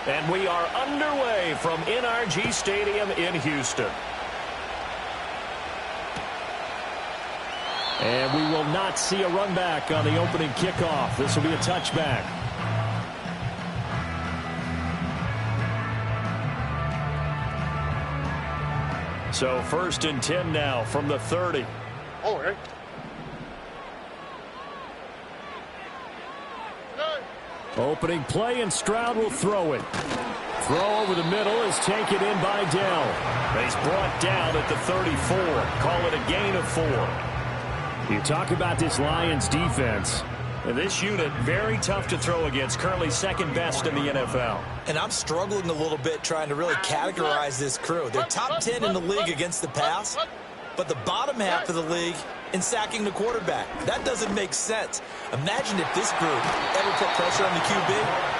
And we are underway from NRG Stadium in Houston. And we will not see a run back on the opening kickoff. This will be a touchback. So 1st and 10 now from the 30. All right. Opening play, and Stroud will throw it. Throw over the middle is taken in by Dell. He's brought down at the 34. Call it a gain of 4. You talk about this Lions defense. And this unit, very tough to throw against, currently 2nd best in the NFL. And I'm struggling a little bit trying to really categorize this crew. They're top 10 in the league against the pass, but the bottom half of the league in sacking the quarterback. That doesn't make sense. Imagine if this group ever put pressure on the QB,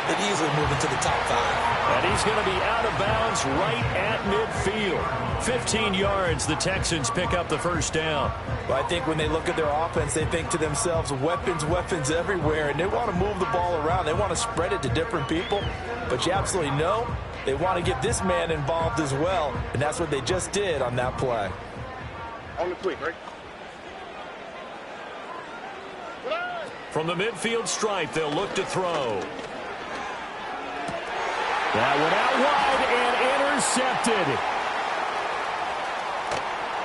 they'd easily move into the top 5. And he's going to be out of bounds right at midfield. 15 yards, the Texans pick up the 1st down. Well, I think when they look at their offense, they think to themselves, weapons, weapons everywhere, and they want to move the ball around. They want to spread it to different people, but you absolutely know they want to get this man involved as well, and that's what they just did on that play. On the quick, right? From the midfield stripe, they'll look to throw. That one out wide and intercepted.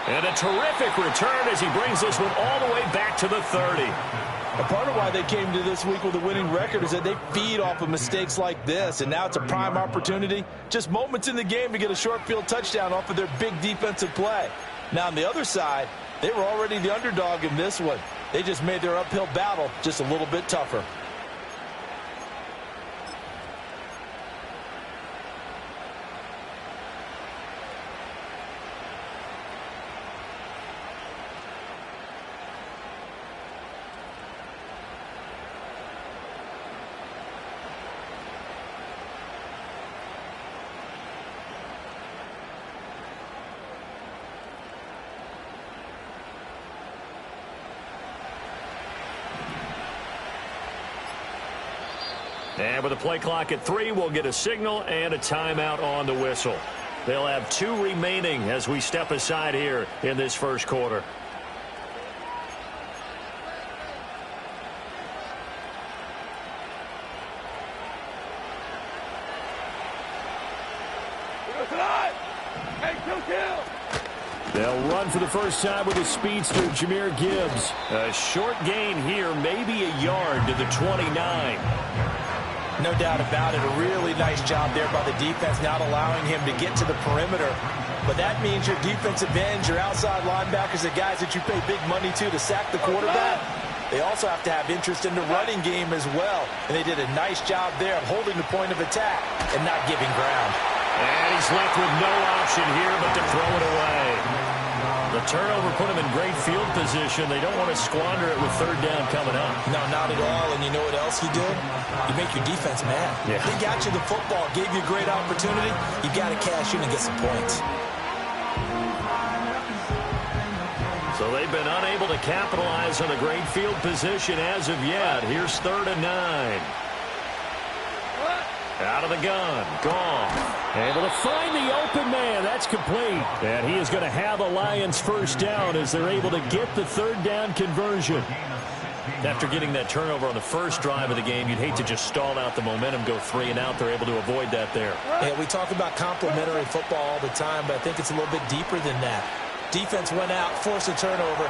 And a terrific return as he brings this one all the way back to the 30. A part of why they came to this week with a winning record is that they feed off of mistakes like this, and now it's a prime opportunity. Just moments in the game to get a short field touchdown off of their big defensive play. Now, on the other side, they were already the underdog in this one. They just made their uphill battle just a little bit tougher. And with the play clock at 3, we'll get a signal and a timeout on the whistle. They'll have 2 remaining as we step aside here in this 1st quarter. They'll run for the first time with a speedster, Jahmyr Gibbs. A short gain here, maybe a yard to the 29. No doubt about it. A really nice job there by the defense, not allowing him to get to the perimeter. But that means your defensive ends, your outside linebackers, the guys that you pay big money to sack the quarterback, they also have to have interest in the running game as well. And they did a nice job there of holding the point of attack and not giving ground. And he's left with no option here but to throw it away. The turnover put him in great field position. They don't want to squander it with 3rd down coming up. No, not at all. And you know what else he did? You make your defense mad. Yeah. They got you the football, gave you a great opportunity. You got to cash in and get some points. So they've been unable to capitalize on the great field position as of yet. Here's 3rd and 9. Out of the gun. Gone. Able to find the open man. That's complete. And he is going to have a Lions 1st down as they're able to get the 3rd down conversion. After getting that turnover on the first drive of the game, you'd hate to just stall out the momentum, go 3 and out. They're able to avoid that there. Yeah, we talk about complementary football all the time, but I think it's a little bit deeper than that. Defense went out, forced a turnover,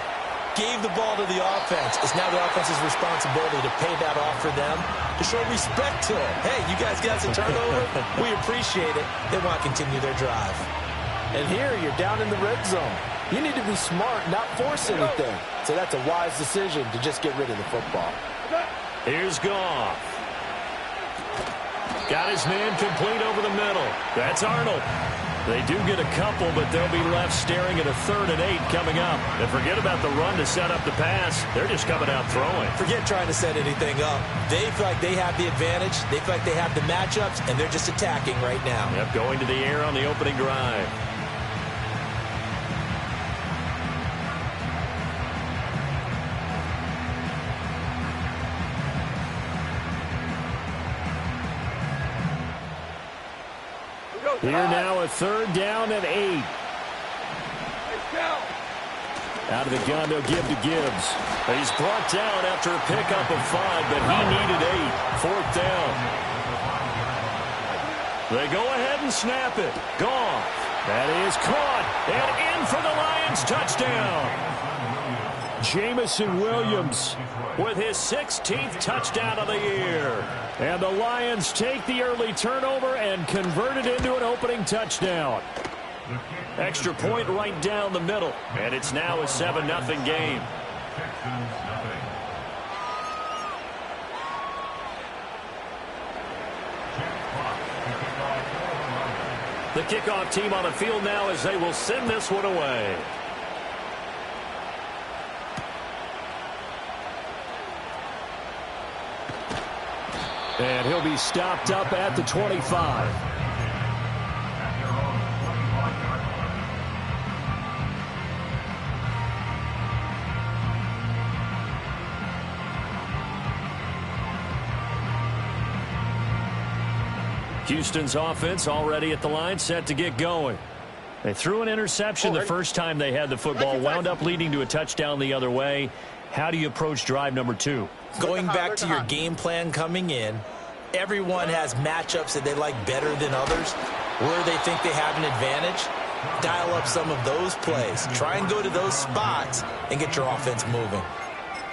gave the ball to the offense. It's now the offense's responsibility to pay that off for them, to show respect to it. Hey, you guys got a turnover? We appreciate it. They want to continue their drive. And here, you're down in the red zone. You need to be smart, not force anything. So that's a wise decision to just get rid of the football. Here's Goff. Got his man complete over the middle. That's Arnold. They do get a couple, but they'll be left staring at a 3rd and 8 coming up. And forget about the run to set up the pass. They're just coming out throwing. Forget trying to set anything up. They feel like they have the advantage. They feel like they have the matchups, and they're just attacking right now. Yep, going to the air on the opening drive. Here now a 3rd down and 8. Out of the gun, they'll give to Gibbs. He's brought down after a pickup of 5, but he needed 8. 4th down. They go ahead and snap it. Gone. That is caught. And in for the Lions touchdown. Jamison Williams with his 16th touchdown of the year. And the Lions take the early turnover and convert it into an opening touchdown. Extra point right down the middle. And it's now a 7-0 game. The kickoff team on the field now as they will send this one away. And he'll be stopped up at the 25. Houston's offense already at the line, set to get going. They threw an interception the first time they had the football, wound up leading to a touchdown the other way. How do you approach drive number 2? Going back to your game plan coming in, everyone has matchups that they like better than others. Where they think they have an advantage, dial up some of those plays. Try and go to those spots and get your offense moving.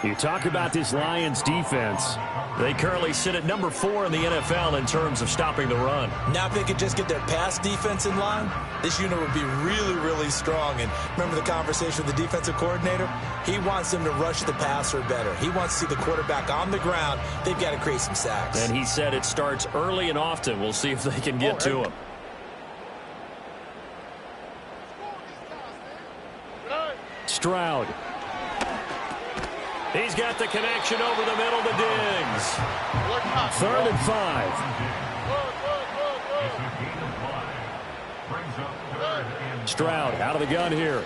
You talk about this Lions defense. They currently sit at number 4 in the NFL in terms of stopping the run. Now if they could just get their pass defense in line, this unit would be really, really strong. And remember the conversation with the defensive coordinator? He wants them to rush the passer better. He wants to see the quarterback on the ground. They've got to create some sacks. And he said it starts early and often. We'll see if they can get to him. Stroud. He's got the connection over the middle to Diggs. 3rd and 5. Stroud out of the gun here.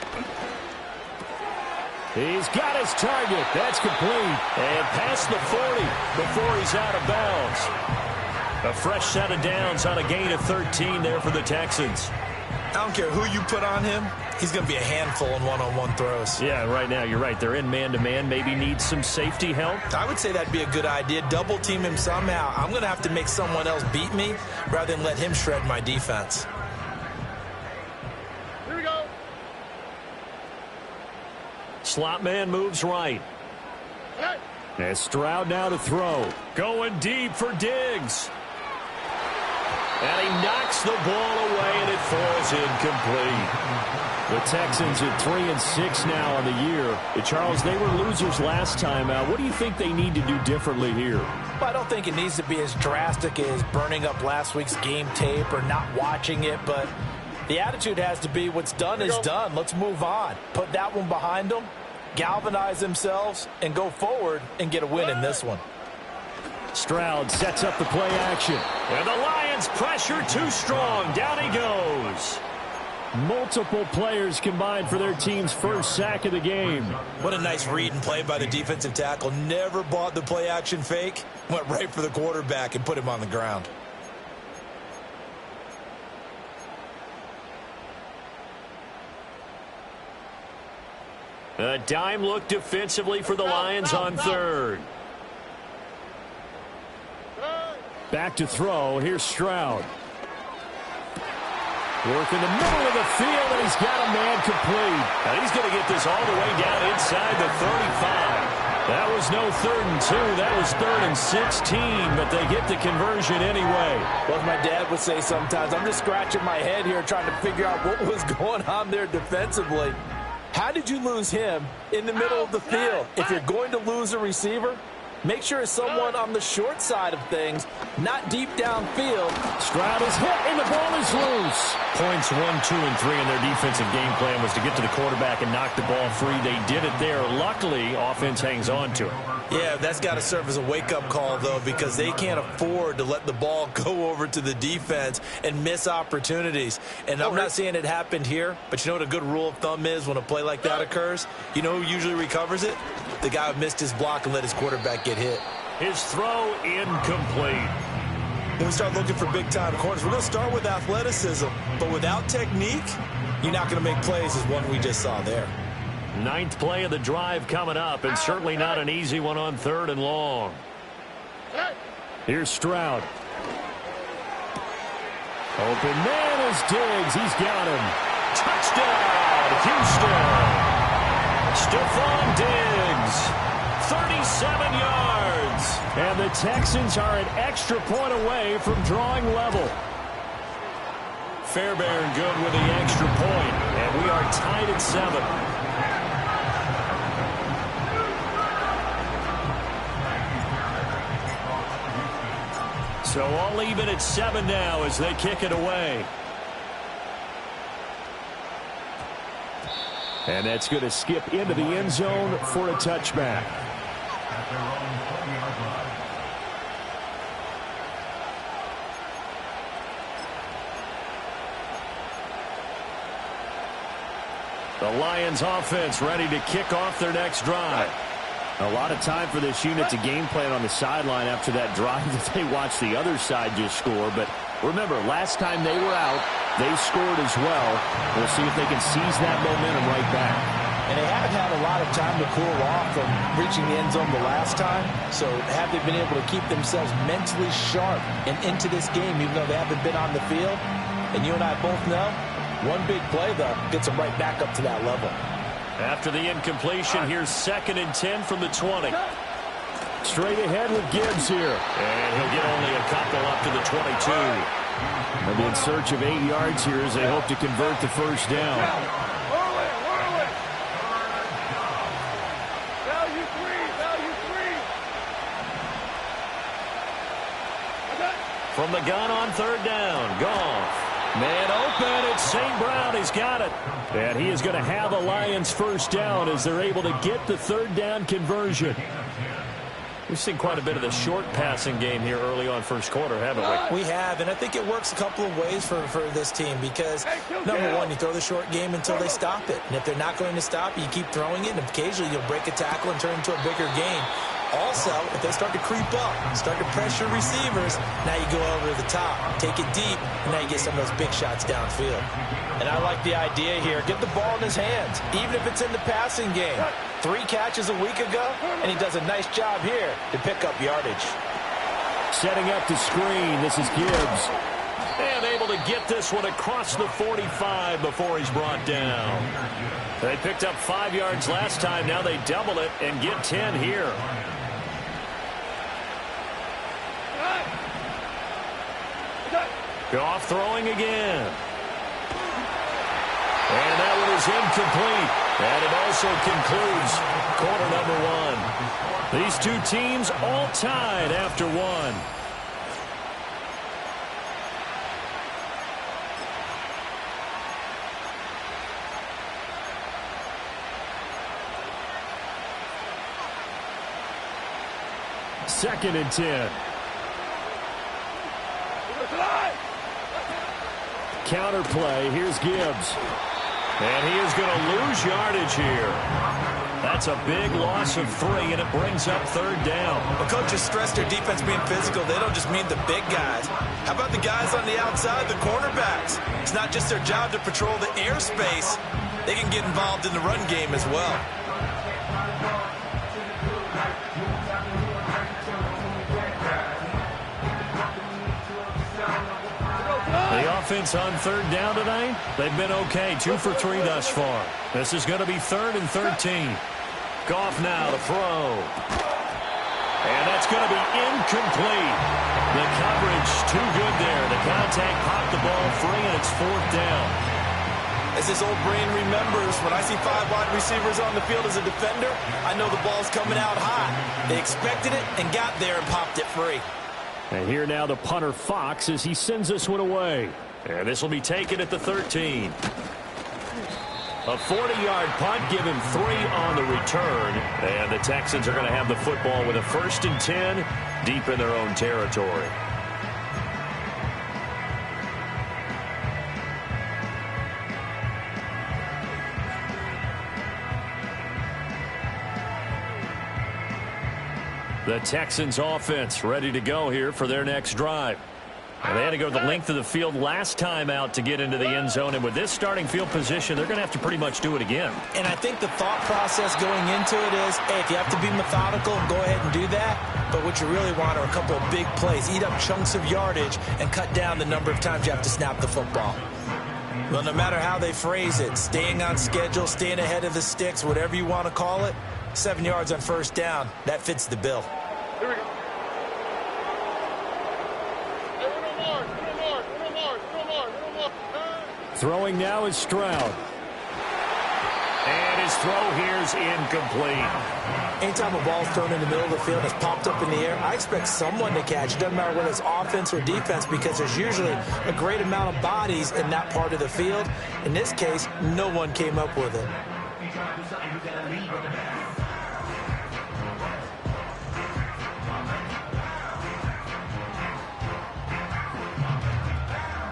He's got his target. That's complete. And past the 40 before he's out of bounds. A fresh set of downs on a gain of 13 there for the Texans. I don't care who you put on him. He's going to be a handful in one-on-one throws. Yeah, right now, you're right. They're in man-to-man. Maybe needs some safety help. I would say that'd be a good idea. Double team him somehow. I'm going to have to make someone else beat me rather than let him shred my defense. Here we go. Slot man moves right. As Stroud now to throw. Going deep for Diggs. And he knocks the ball away, and it falls incomplete. The Texans at 3-6 now on the year. Charles, they were losers last time out. What do you think they need to do differently here? Well, I don't think it needs to be as drastic as burning up last week's game tape or not watching it, but the attitude has to be what's done is done. Let's move on. Put that one behind them, galvanize themselves, and go forward and get a win in this one. Stroud sets up the play action. And the Lions pressure too strong. Down he goes. Multiple players combined for their team's first sack of the game. What a nice read and play by the defensive tackle. Never bought the play action fake. Went right for the quarterback and put him on the ground. A dime look defensively for the Lions on 3rd. Back to throw. Here's Stroud. Working the middle of the field, and he's got a man complete. And he's going to get this all the way down inside the 35. That was no 3rd and 2. That was 3rd and 16, but they get the conversion anyway. Well, as my dad would say sometimes, I'm just scratching my head here trying to figure out what was going on there defensively. How did you lose him in the middle of the field? If you're going to lose a receiver, make sure it's someone on the short side of things, not deep downfield. Stroud is hit, and the ball is loose. Points 1, 2, and 3 in their defensive game plan was to get to the quarterback and knock the ball free. They did it there. Luckily, offense hangs on to it. Yeah, that's got to serve as a wake-up call, though, because they can't afford to let the ball go over to the defense and miss opportunities. And I'm not saying it happened here, but you know what a good rule of thumb is when a play like that occurs? You know who usually recovers it? The guy who missed his block and let his quarterback get hit. His throw incomplete. when we start looking for big-time corners, we're going to start with athleticism, but without technique, you're not going to make plays as one we just saw there. Ninth play of the drive coming up, and certainly not an easy one on 3rd and long. Here's Stroud. Open man is Diggs. He's got him. Touchdown, Houston. Stephon Diggs, 37 yards. And the Texans are an extra point away from drawing level. Fairbairn good with the extra point, and we are tied at 7. So all even at 7 now as they kick it away. And that's going to skip into the end zone for a touchback. The Lions offense ready to kick off their next drive. A lot of time for this unit to game plan on the sideline after that drive that they watched the other side just score. But remember, last time they were out, they scored as well. We'll see if they can seize that momentum right back. And they haven't had a lot of time to cool off from reaching the end zone the last time. So have they been able to keep themselves mentally sharp and into this game, even though they haven't been on the field? And you and I both know, one big play, though, gets them right back up to that level. After the incompletion, here's 2nd and 10 from the 20. Straight ahead with Gibbs here. And he'll get only a couple up to the 22. They'll be in search of 8 yards here as they hope to convert the first down. From the gun on 3rd down, Goff. Man open, it's St. Brown. He's got it. And he is going to have the Lions first down as they're able to get the 3rd down conversion. We've seen quite a bit of the short passing game here early on first quarter, haven't we? We have, and I think it works a couple of ways for this team because, number one, you throw the short game until they stop it. And if they're not going to stop it, you keep throwing it, and occasionally you'll break a tackle and turn it into a bigger game. Also, if they start to creep up, start to pressure receivers, now you go over the top, take it deep, and now you get some of those big shots downfield. And I like the idea here. Get the ball in his hands, even if it's in the passing game. 3 catches a week ago, and he does a nice job here to pick up yardage. Setting up the screen, this is Gibbs. And able to get this one across the 45 before he's brought down. They picked up 5 yards last time. Now they double it and get 10 here. Goff throwing again. And that one is incomplete. And it also concludes quarter number 1. These two teams all tied after 1. Second and 10. Counter play. Here's Gibbs. And he is going to lose yardage here. That's a big loss of 3, and it brings up 3rd down. The coaches stress their defense being physical. They don't just mean the big guys. How about the guys on the outside, the cornerbacks? It's not just their job to patrol the airspace. They can get involved in the run game as well. The offense on 3rd down tonight, they've been okay. 2 for 3 thus far. This is going to be 3rd and 13. Goff now to throw. And that's going to be incomplete. The coverage too good there. The contact popped the ball free, and it's 4th down. As his old brain remembers, when I see 5 wide receivers on the field as a defender, I know the ball's coming out hot. They expected it and got there and popped it free. And here now the punter Fox as he sends this one away. And this will be taken at the 13. A 40-yard punt, give him 3 on the return. And the Texans are going to have the football with a 1st and 10 deep in their own territory. The Texans offense ready to go here for their next drive. And they had to go the length of the field last time out to get into the end zone. And with this starting field position, they're going to have to pretty much do it again. And I think the thought process going into it is, hey, if you have to be methodical, go ahead and do that. But what you really want are a couple of big plays. Eat up chunks of yardage and cut down the number of times you have to snap the football. Well, no matter how they phrase it, staying on schedule, staying ahead of the sticks, whatever you want to call it, 7 yards on first down, that fits the bill. Here we go. Throwing now is Stroud. And his throw here is incomplete. Anytime a ball's thrown in the middle of the field and it's popped up in the air, I expect someone to catch. It doesn't matter whether it's offense or defense because there's usually a great amount of bodies in that part of the field. In this case, no one came up with it.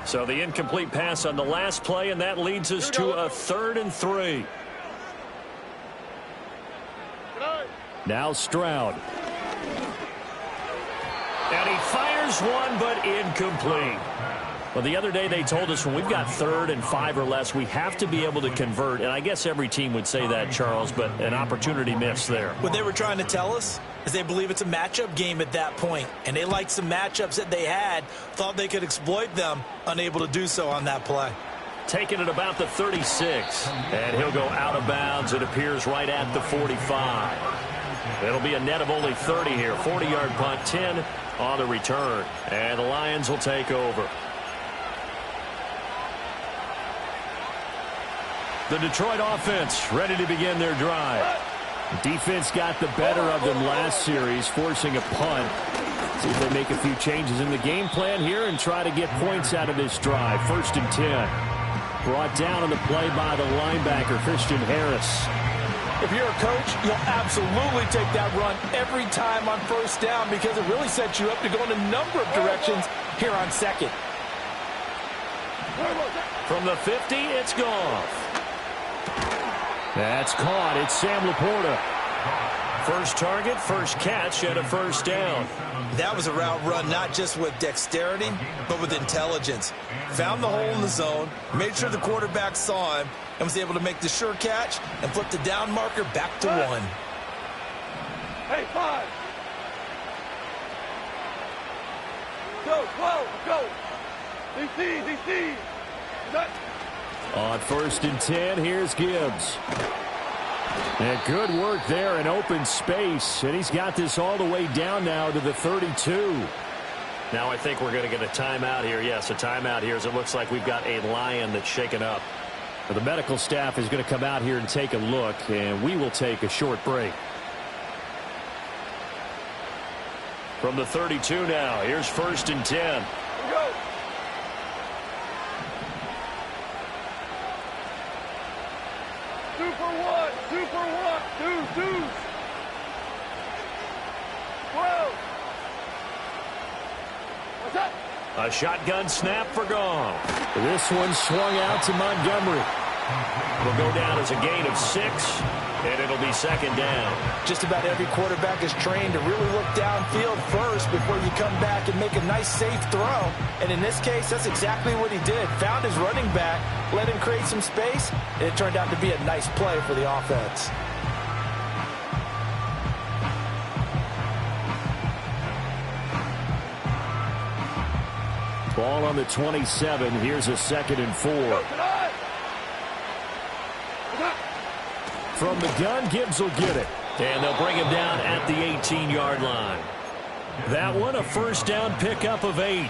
So the incomplete pass on the last play, and that leads us to a 3rd and 3. Now Stroud. And he fires one, but incomplete. Well, the other day they told us when we've got 3rd and 5 or less, we have to be able to convert. And I guess every team would say that, Charles, but an opportunity missed there. What they were trying to tell us is they believe it's a matchup game at that point. And they liked some matchups that they had, thought they could exploit them, unable to do so on that play. Taking it about the 36. And he'll go out of bounds. It appears right at the 45. It'll be a net of only 30 here. 40-yard punt, 10 on the return. And the Lions will take over. The Detroit offense ready to begin their drive. Defense got the better of them last series, forcing a punt. See if they make a few changes in the game plan here and try to get points out of this drive. 1st and 10. Brought down on the play by the linebacker, Christian Harris. If you're a coach, you'll absolutely take that run every time on first down because it really sets you up to go in a number of directions here on 2nd. From the 50, it's Goff. That's caught. It's Sam Laporta. First target, first catch, and a 1st down. That was a route run not just with dexterity, but with intelligence. Found the hole in the zone, made sure the quarterback saw him, and was able to make the sure catch and flip the down marker back to 1. Hey, 5. Go, go. DC. On 1st and 10, here's Gibbs. And good work there in open space. And he's got this all the way down now to the 32. Now I think we're going to get a timeout here. Yes, a timeout here as it looks like we've got a Lion that's shaken up. The medical staff is going to come out here and take a look, and we will take a short break. From the 32 now, here's 1st and 10. Go. Super one. 2. 12. What's up? A shotgun snap for Goff. This one swung out to Montgomery. Will go down as a gain of 6, and it'll be 2nd down. Just about every quarterback is trained to really look downfield first before you come back and make a nice, safe throw. And in this case, that's exactly what he did. Found his running back, let him create some space, and it turned out to be a nice play for the offense. Ball on the 27. Here's a 2nd and 4. From the gun, Gibbs will get it. And they'll bring him down at the 18-yard line. That one, a 1st down pickup of 8.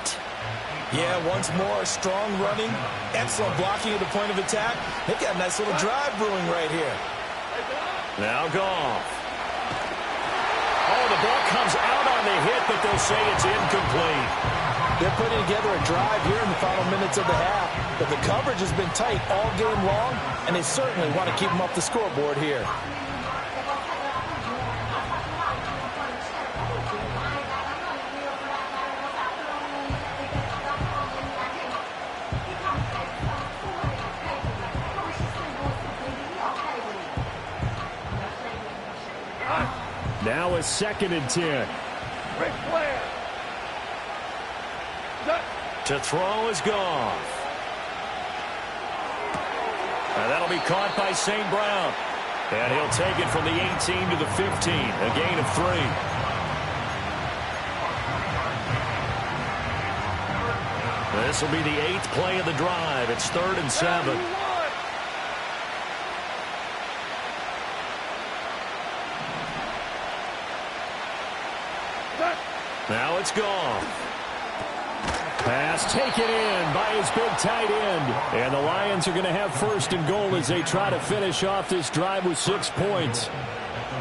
Yeah, once more, strong running, excellent blocking at the point of attack. They've got a nice little drive brewing right here. Now Goff. Oh, the ball comes out on the hit, but they'll say it's incomplete. They're putting together a drive here in the final minutes of the half, but the coverage has been tight all game long, and they certainly want to keep them off the scoreboard here. Now a 2nd and 10. Ric Flair. To throw is Goff. And that'll be caught by St. Brown. And he'll take it from the 18 to the 15. A gain of 3. This will be the 8th play of the drive. It's 3rd and 7. Now it's Goff. Pass taken in by his big tight end. And the Lions are going to have 1st and goal as they try to finish off this drive with 6 points.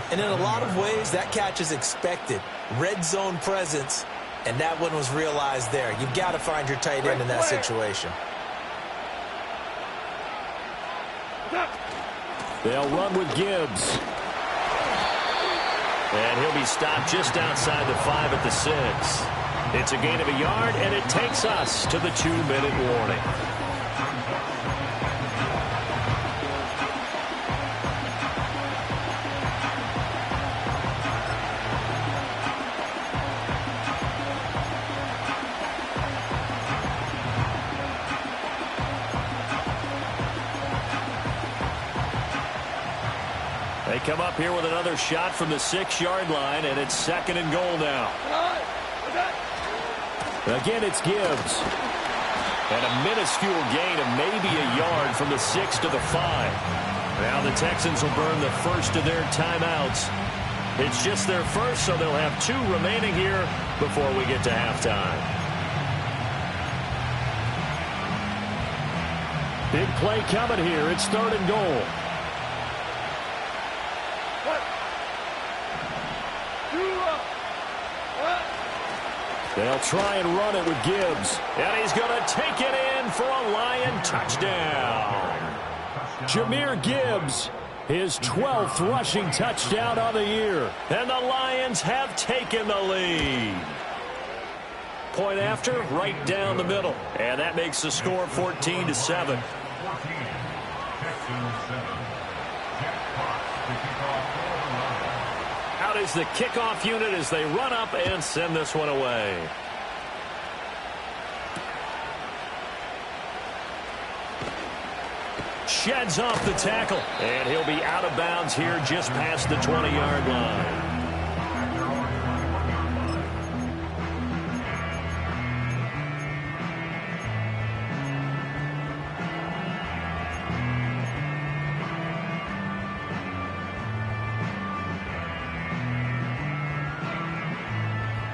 And in a lot of ways, that catch is expected. Red zone presence, and that one was realized there. You've got to find your tight end in that situation. They'll run with Gibbs. And he'll be stopped just outside the 5 at the 6. It's a gain of a yard, and it takes us to the 2-minute warning. They come up here with another shot from the 6-yard line, and it's 2nd and goal now. Again, it's Gibbs. And a minuscule gain of maybe a yard from the 6 to the 5. Now the Texans will burn the first of their timeouts. It's just their first, so they'll have 2 remaining here before we get to halftime. Big play coming here. It's 3rd and goal. They'll try and run it with Gibbs. And he's going to take it in for a Lion touchdown. Jahmyr Gibbs, his 12th rushing touchdown of the year. And the Lions have taken the lead. Point after, right down the middle. And that makes the score 14-7. Out is the kickoff unit as they run up and send this one away. Sheds off the tackle, and he'll be out of bounds here just past the 20-yard line.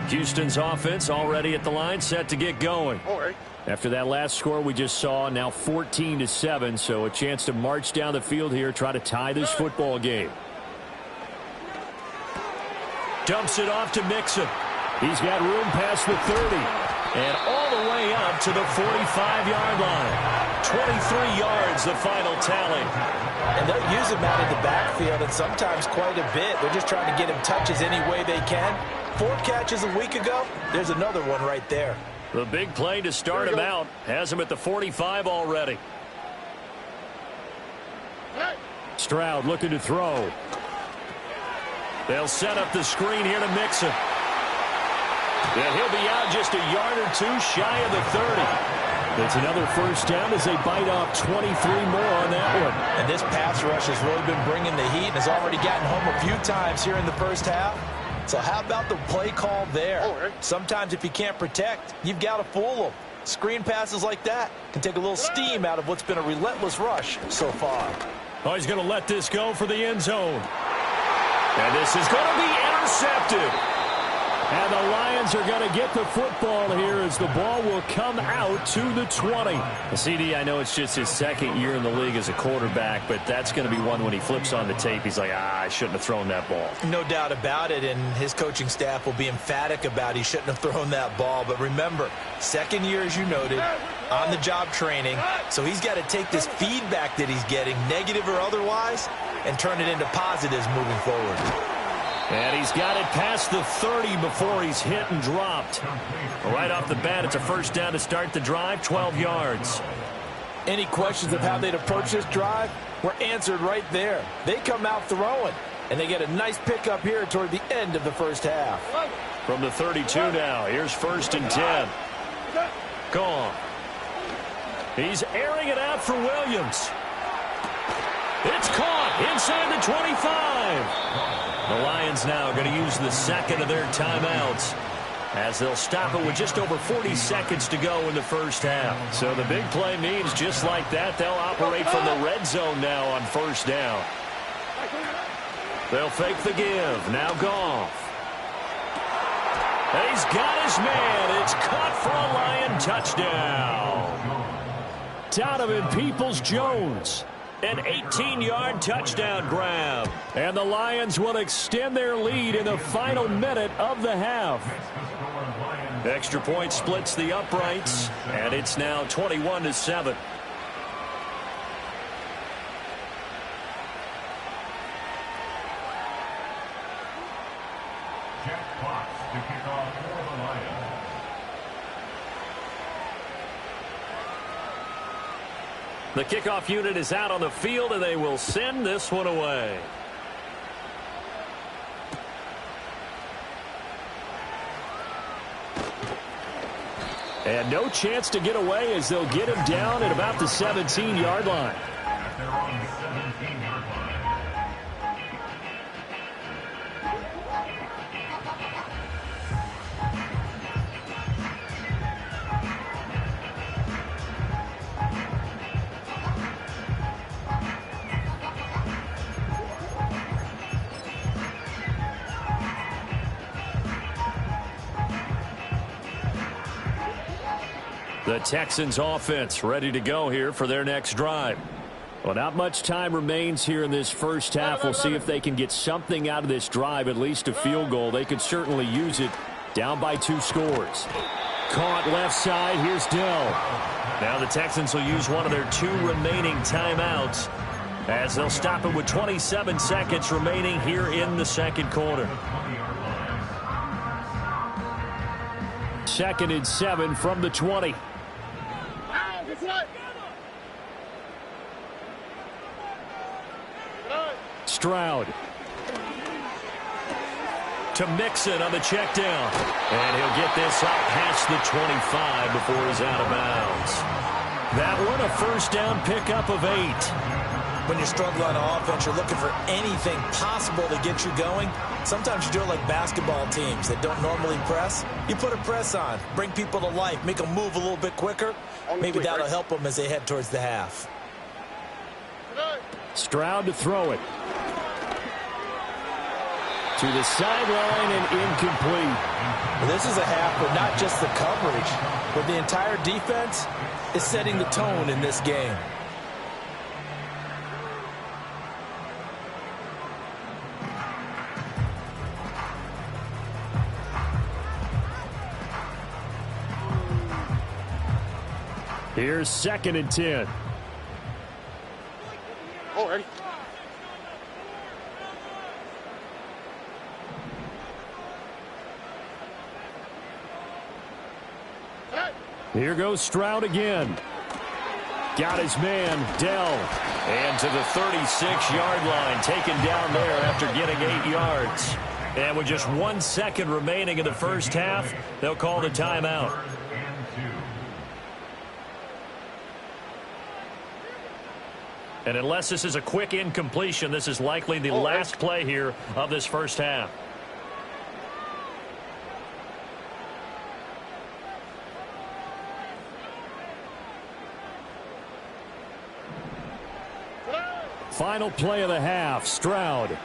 Houston's offense already at the line, set to get going. After that last score we just saw, now 14-7, so a chance to march down the field here, try to tie this football game. Dumps it off to Mixon. He's got room past the 30. And all the way up to the 45-yard line. 23 yards, the final tally. And they'll use him out in the backfield, and sometimes quite a bit. They're just trying to get him touches any way they can. 4 catches a week ago. There's another one right there. The big play to start him out. Has him at the 45 already. Stroud looking to throw. They'll set up the screen here to Mixon. Yeah, he'll be out just a yard or 2 shy of the 30. It's another first down as they bite off 23 more on that one. And this pass rush has really been bringing the heat and has already gotten home a few times here in the first half. So how about the play call there? Sometimes if you can't protect, you've got to fool them. Screen passes like that can take a little steam out of what's been a relentless rush so far. Oh, he's going to let this go for the end zone. And this is going to be intercepted. And the Lions are going to get the football here as the ball will come out to the 20. CD, I know it's just his 2nd year in the league as a quarterback, but that's going to be one when he flips on the tape. He's like, I shouldn't have thrown that ball. No doubt about it, and his coaching staff will be emphatic about he shouldn't have thrown that ball. But remember, 2nd year, as you noted, on-the-job training. So he's got to take this feedback that he's getting, negative or otherwise, and turn it into positives moving forward. And he's got it past the 30 before he's hit and dropped. Right off the bat, it's a first down to start the drive, 12 yards. Any questions of how they'd approach this drive were answered right there. They come out throwing, and they get a nice pickup here toward the end of the first half. From the 32 now, here's 1st and 10. Gone. He's airing it out for Williams. It's caught inside the 25. The Lions now going to use the second of their timeouts as they'll stop it with just over 40 seconds to go in the first half. So the big play means just like that, they'll operate from the red zone now on first down. They'll fake the give. Now Goff. And he's got his man. It's caught for a Lion touchdown. Donovan Peoples-Jones. An 18-yard touchdown grab. And the Lions will extend their lead in the final minute of the half. Extra point splits the uprights, and it's now 21-7. The kickoff unit is out on the field, and they will send this one away. And no chance to get away as they'll get him down at about the 17-yard line. The Texans offense ready to go here for their next drive. Well, not much time remains here in this first half. We'll see if they can get something out of this drive, at least a field goal. They could certainly use it. Down by 2 scores. Caught left side. Here's Dell. Now the Texans will use one of their 2 remaining timeouts as they'll stop it with 27 seconds remaining here in the second quarter. 2nd and 7 from the 20. Stroud to Mixon on the check down. And he'll get this up past the 25 before he's out of bounds. That one a first down pickup of 8. When you struggle on offense, you're looking for anything possible to get you going. Sometimes you do it like basketball teams that don't normally press. You put a press on, bring people to life, make them move a little bit quicker. Maybe that'll help them as they head towards the half. Stroud to throw it. To the sideline and incomplete. Well, this is a half where not just the coverage, but the entire defense is setting the tone in this game. Here's 2nd and 10. Oh, ready. Here goes Stroud again. Got his man, Dell. And to the 36-yard line, taken down there after getting 8 yards. And with just 1 second remaining in the first half, they'll call the timeout. And unless this is a quick incompletion, this is likely the last play here of this first half. Final play of the half, Stroud.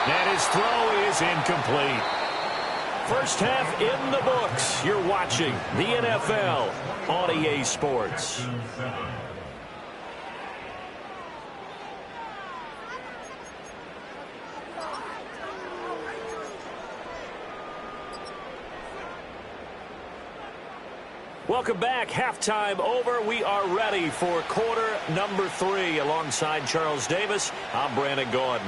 And his throw is incomplete. First half in the books. You're watching the NFL on EA Sports. Welcome back. Halftime over. We are ready for quarter number 3. Alongside Charles Davis, I'm Brandon Gordon.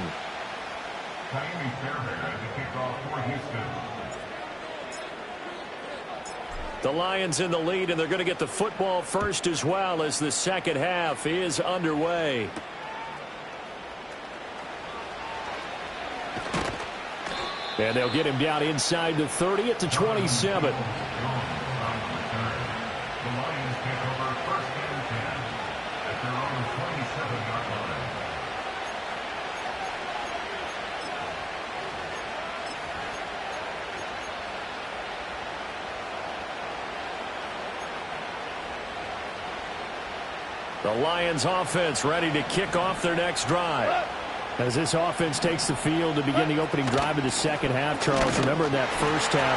The Lions in the lead, and they're going to get the football first as well as the second half is underway. And they'll get him down inside the 30 at the 27. The Lions offense ready to kick off their next drive. As this offense takes the field to begin the opening drive of the second half, Charles, remember in that first half,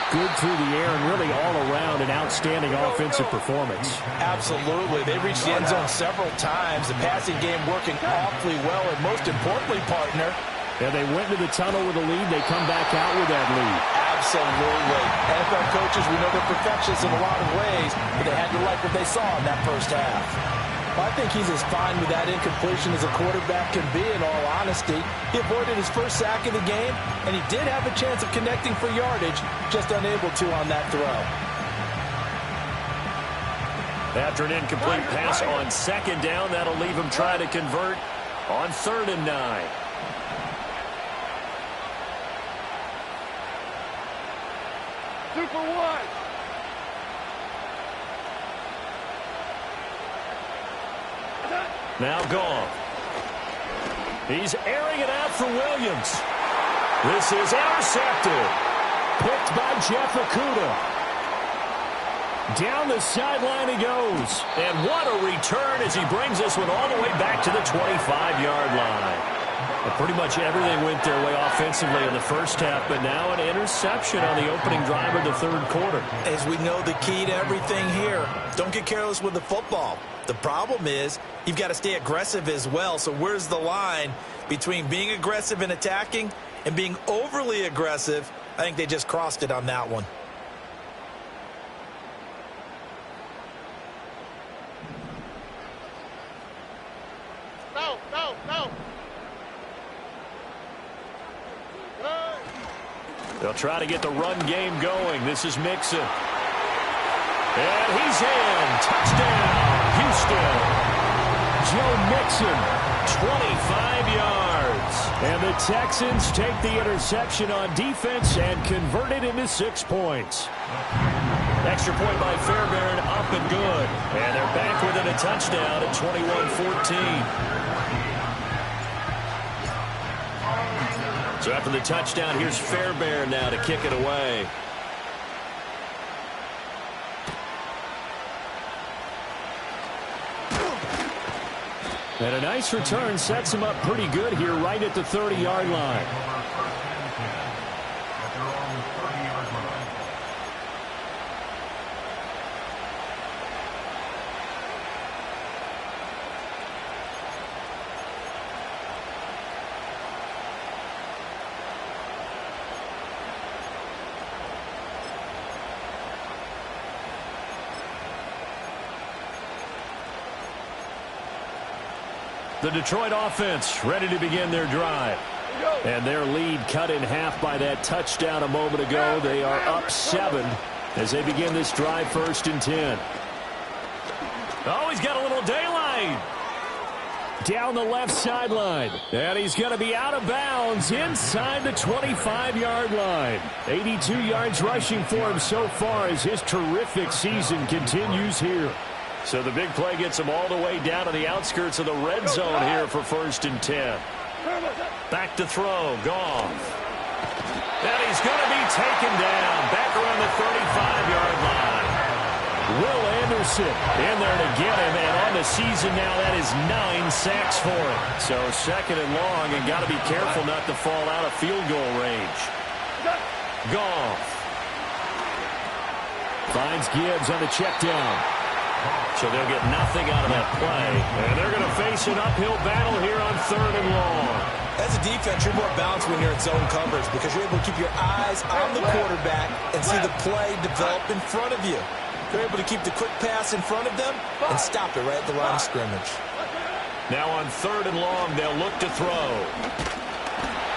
good through the air and really all around an outstanding offensive performance. Absolutely. They reached the end zone several times. The passing game working awfully well, and most importantly, partner. Yeah, they went to the tunnel with a lead. They come back out with that lead. Absolutely. NFL coaches, we know they're perfectionists in a lot of ways, but they had to like what they saw in that first half. I think he's as fine with that incompletion as a quarterback can be, in all honesty. He avoided his first sack of the game, and he did have a chance of connecting for yardage, just unable to on that throw. After an incomplete pass on second down, that'll leave him trying to convert on 3rd and 9. Super one. Now Goff. He's airing it out for Williams. This is intercepted. Picked by Jeff Okudah. Down the sideline he goes. And what a return as he brings this one all the way back to the 25-yard line. Well, pretty much everything went their way offensively in the first half, but now an interception on the opening drive of the third quarter. As we know, the key to everything here, don't get careless with the football. The problem is you've got to stay aggressive as well. So where's the line between being aggressive and attacking and being overly aggressive? I think they just crossed it on that one. No. They'll try to get the run game going. This is Mixon. And he's in. Touchdown, Houston. Joe Mixon, 25 yards. And the Texans take the interception on defense and convert it into 6 points. Extra point by Fairbairn, up and good. And they're back within a touchdown at 21-14. So after the touchdown, here's Fairbairn now to kick it away. And a nice return sets him up pretty good here right at the 30-yard line. The Detroit offense ready to begin their drive. And their lead cut in half by that touchdown a moment ago. They are up 7 as they begin this drive 1st and 10. Oh, he's got a little daylight. Down the left sideline. And he's going to be out of bounds inside the 25-yard line. 82 yards rushing for him so far as his terrific season continues here. So the big play gets him all the way down to the outskirts of the red zone here for 1st and 10. Back to throw, Goff. And he's going to be taken down back around the 35-yard line. Will Anderson in there to get him, and on the season now that is 9 sacks for him. So 2nd and long, and got to be careful not to fall out of field goal range. Goff finds Gibbs on the check down. So they'll get nothing out of that play. And they're going to face an uphill battle here on 3rd and long. As a defense, you're more balanced when you're in zone coverage because you're able to keep your eyes on the quarterback and see the play develop in front of you. You're able to keep the quick pass in front of them and stop it right at the line of scrimmage. Now on 3rd and long, they'll look to throw.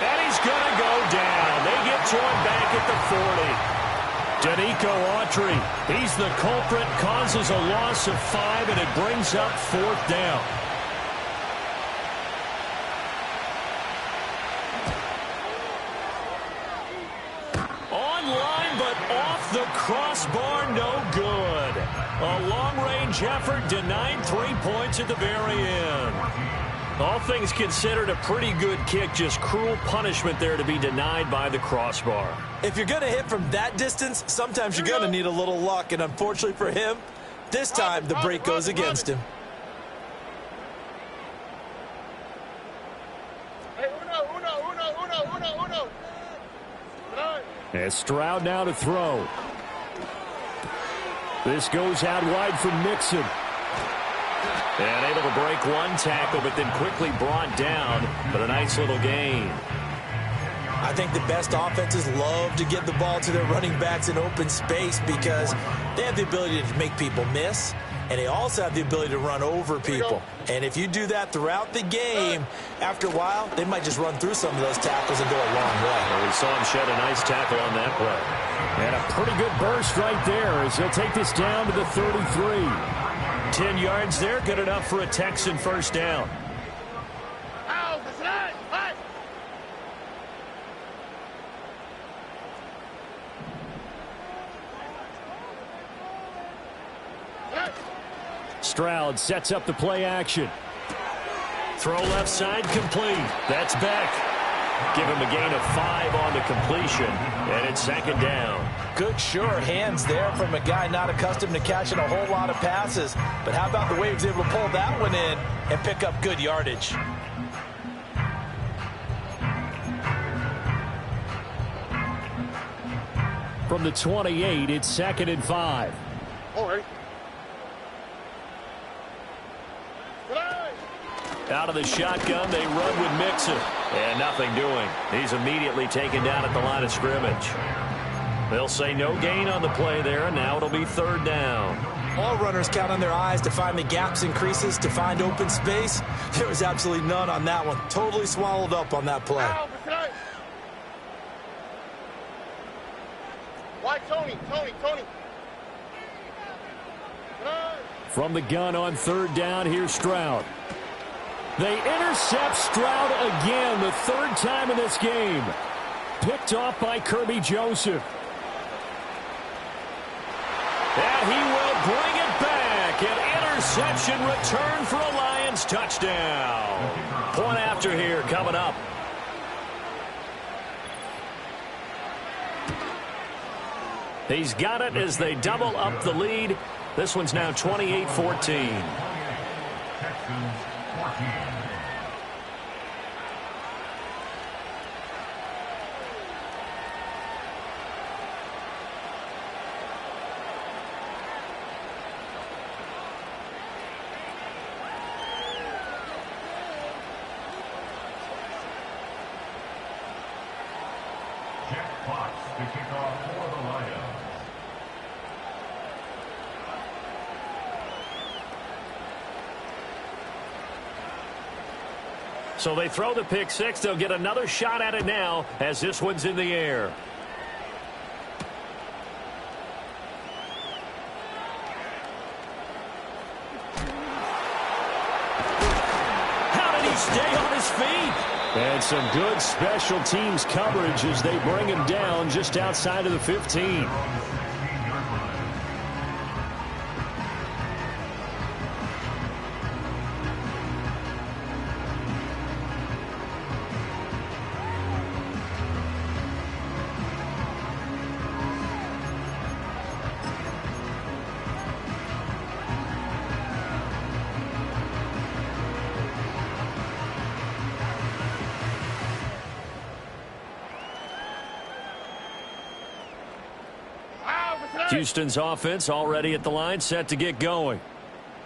And he's going to go down. They get to him back at the 40. Danico Autry, he's the culprit, causes a loss of 5, and it brings up 4th down. Online, but off the crossbar, no good. A long-range effort denied 3 points at the very end. All things considered, a pretty good kick, just cruel punishment there to be denied by the crossbar. If you're going to hit from that distance, sometimes you're going to need a little luck, and unfortunately for him, this time the break goes against him. As Stroud now to throw. This goes out wide for Mixon. And able to break one tackle, but then quickly brought down for a nice little gain. I think the best offenses love to get the ball to their running backs in open space because they have the ability to make people miss, and they also have the ability to run over people. And if you do that throughout the game, after a while, they might just run through some of those tackles and go a long way. Well, we saw him shed a nice tackle on that play. And a pretty good burst right there as he'll take this down to the 33. 10 yards there, good enough for a Texan first down. Stroud sets up the play action. Throw left side complete. That's Beck. Give him a gain of 5 on the completion, and it's second down. Good, sure hands there from a guy not accustomed to catching a whole lot of passes. But how about the way he was able to pull that one in and pick up good yardage? From the 28, it's second and 5. All right. Out of the shotgun, they run with Mixon. And nothing doing. He's immediately taken down at the line of scrimmage. They'll say no gain on the play there, and now it'll be third down. All runners count on their eyes to find the gaps and creases, to find open space. There was absolutely none on that one. Totally swallowed up on that play. Why, Tony? From the gun on third down, here's Stroud. They intercept Stroud again, the third time in this game. Picked off by Kirby Joseph. And he will bring it back. An interception return for a Lions touchdown. Point after here coming up. He's got it as they double up the lead. This one's now 28-14. So they throw the pick six. They'll get another shot at it now as this one's in the air. How did he stay on his feet? And some good special teams coverage as they bring him down just outside of the 15. Houston's offense already at the line, set to get going.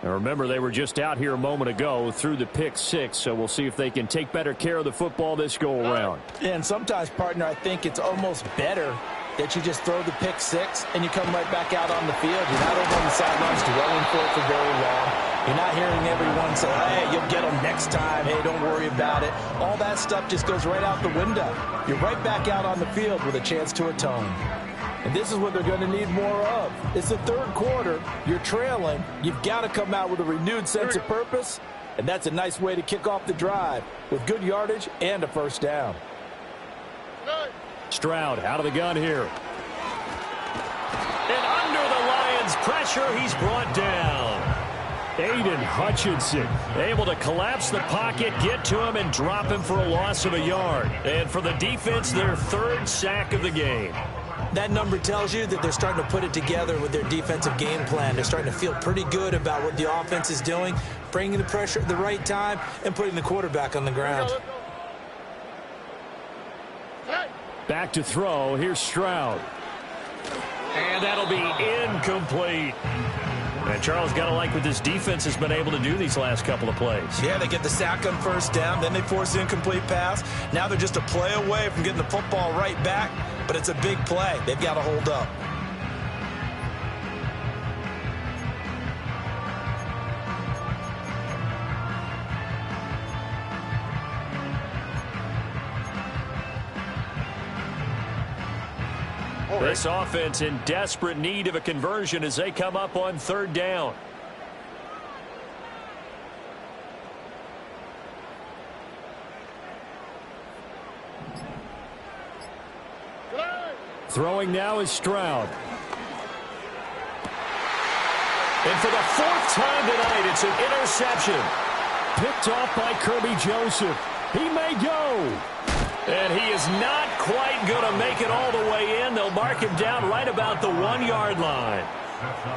Now remember, they were just out here a moment ago through the pick six, so we'll see if they can take better care of the football this go-around. And sometimes, partner, I think it's almost better that you just throw the pick six and you come right back out on the field. You're not over on the sidelines dwelling for very long. You're not hearing everyone say, hey, you'll get them next time. Hey, don't worry about it. All that stuff just goes right out the window. You're right back out on the field with a chance to atone. And this is what they're going to need more of. It's the third quarter. You're trailing. You've got to come out with a renewed sense of purpose. And that's a nice way to kick off the drive with good yardage and a first down. Stroud out of the gun here. And under the Lions pressure. He's brought down. Aiden Hutchinson able to collapse the pocket, get to him, and drop him for a loss of a yard. And for the defense, their third sack of the game. That number tells you that they're starting to put it together with their defensive game plan. They're starting to feel pretty good about what the offense is doing, bringing the pressure at the right time, and putting the quarterback on the ground. Back to throw. Here's Stroud. And that'll be incomplete. And Charles, got to like what this defense has been able to do these last couple of plays. Yeah, they get the sack on first down, then they force the incomplete pass. Now they're just a play away from getting the football right back, but it's a big play. They've got to hold up. This offense in desperate need of a conversion as they come up on third down. Throwing now is Stroud. And for the fourth time tonight, it's an interception. Picked off by Kirby Joseph. He may go. And he is not quite going to make it all the way in. They'll mark him down right about the 1-yard line.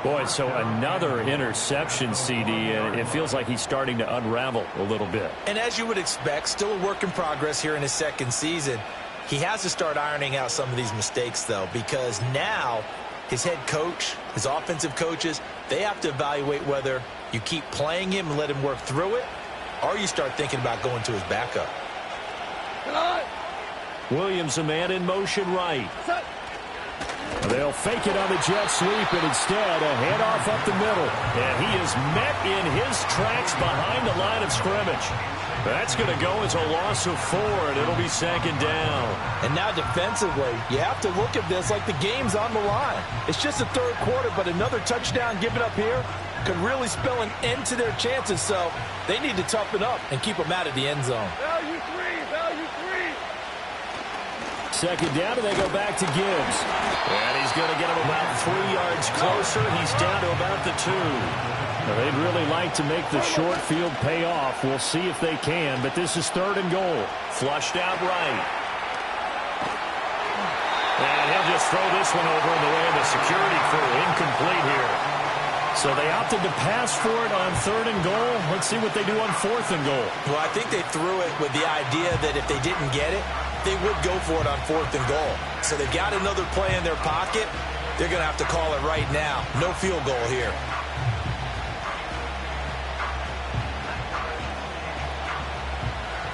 Boy, so another interception, CD, and it feels like he's starting to unravel a little bit. And as you would expect, still a work in progress here in his second season. He has to start ironing out some of these mistakes, though, because now his head coach, his offensive coaches, they have to evaluate whether you keep playing him and let him work through it, or you start thinking about going to his backup. Williams, a man in motion right. They'll fake it on the jet sweep, and instead a handoff up the middle. And he is met in his tracks behind the line of scrimmage. That's going to go as a loss of 4, and it'll be second down. And now defensively, you have to look at this like the game's on the line. It's just the third quarter, but another touchdown given up here could really spell an end to their chances. So they need to toughen up and keep them out of the end zone. Value 3, value 3. Second down, and they go back to Gibbs. And he's going to get him about 3 yards closer. He's down to about the 2. Now, they'd really like to make the short field pay off. We'll see if they can, but this is third and goal. Flushed out right. And he'll just throw this one over in the way of the security crew. Incomplete here. So they opted to pass for it on third and goal. Let's see what they do on fourth and goal. Well, I think they threw it with the idea that if they didn't get it, they would go for it on fourth and goal. So they've got another play in their pocket. They're going to have to call it right now. No field goal here.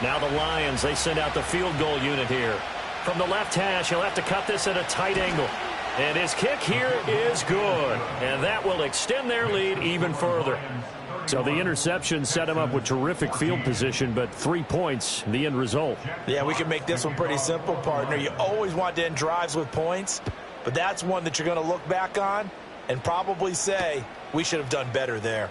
Now the Lions, they send out the field goal unit here. From the left hash, he'll have to cut this at a tight angle. And his kick here is good. And that will extend their lead even further. So the interception set him up with terrific field position, but 3 points, the end result. Yeah, we can make this one pretty simple, partner. You always want to end drives with points, but that's one that you're going to look back on and probably say, we should have done better there.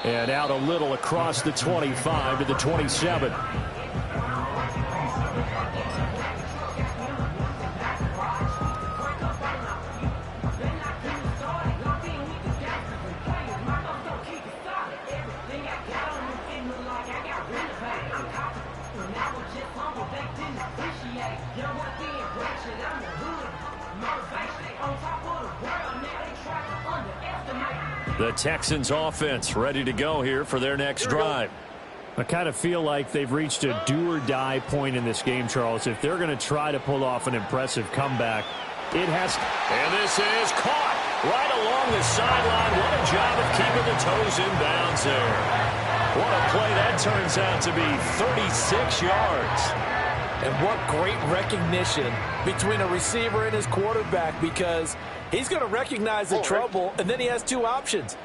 And out a little across the 25 to the 27. The Texans offense ready to go here for their next drive. I kind of feel like they've reached a do-or-die point in this game, Charles. If they're going to try to pull off an impressive comeback, it has to. And this is caught right along the sideline. What a job of keeping the toes in bounds there. What a play that turns out to be, 36 yards. And what great recognition between a receiver and his quarterback, because he's going to recognize the trouble, and then he has 2 options.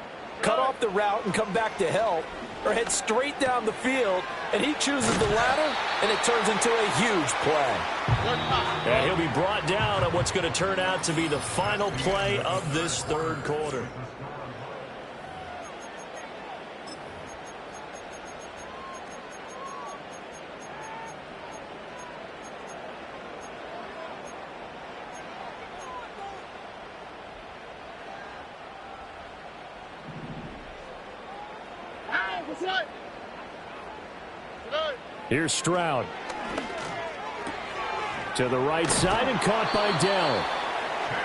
Cut off the route and come back to help, or head straight down the field, and he chooses the latter, and it turns into a huge play. And he'll be brought down on what's going to turn out to be the final play of this third quarter. Here's Stroud. To the right side and caught by Dell.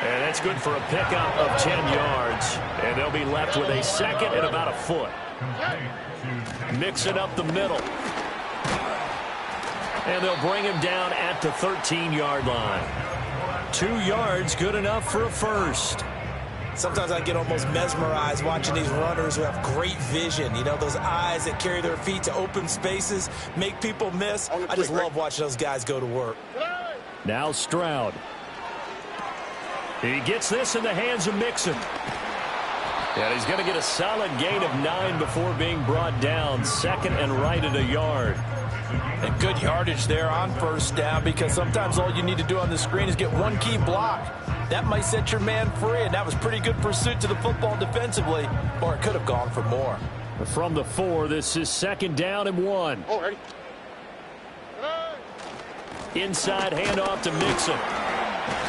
And that's good for a pickup of 10 yards. And they'll be left with a second and about a foot. Mixing up the middle. And they'll bring him down at the 13-yard line. 2 yards, good enough for a first. Sometimes I get almost mesmerized watching these runners who have great vision. You know, those eyes that carry their feet to open spaces, make people miss. I just love watching those guys go to work. Now Stroud. He gets this in the hands of Mixon. And he's going to get a solid gain of 9 before being brought down. Second and right at a yard. And good yardage there on first down, because sometimes all you need to do on the screen is get one key block. That might set your man free, and that was pretty good pursuit to the football defensively, or it could have gone for more. From the 4, this is second down and 1. Inside handoff to Mixon.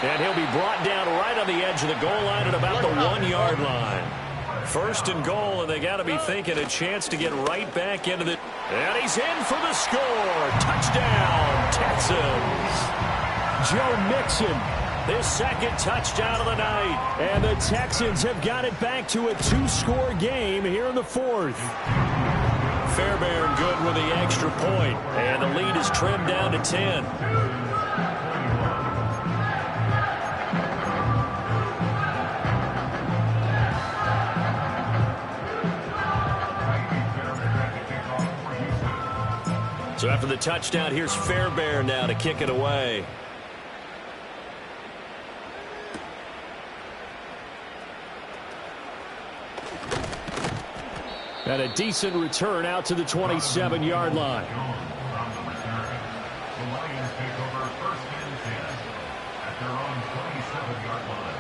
And he'll be brought down right on the edge of the goal line at about the 1-yard line. First and goal, and they got to be thinking a chance to get right back into the... And he's in for the score. Touchdown, Texans. Joe Mixon, his second touchdown of the night. And the Texans have got it back to a 2-score game here in the 4th. Fairbairn good with the extra point. And the lead is trimmed down to 10. So after the touchdown, here's Fairbairn now to kick it away. And a decent return out to the 27-yard line. The Lions take over first and 10 at their own 27-yard line.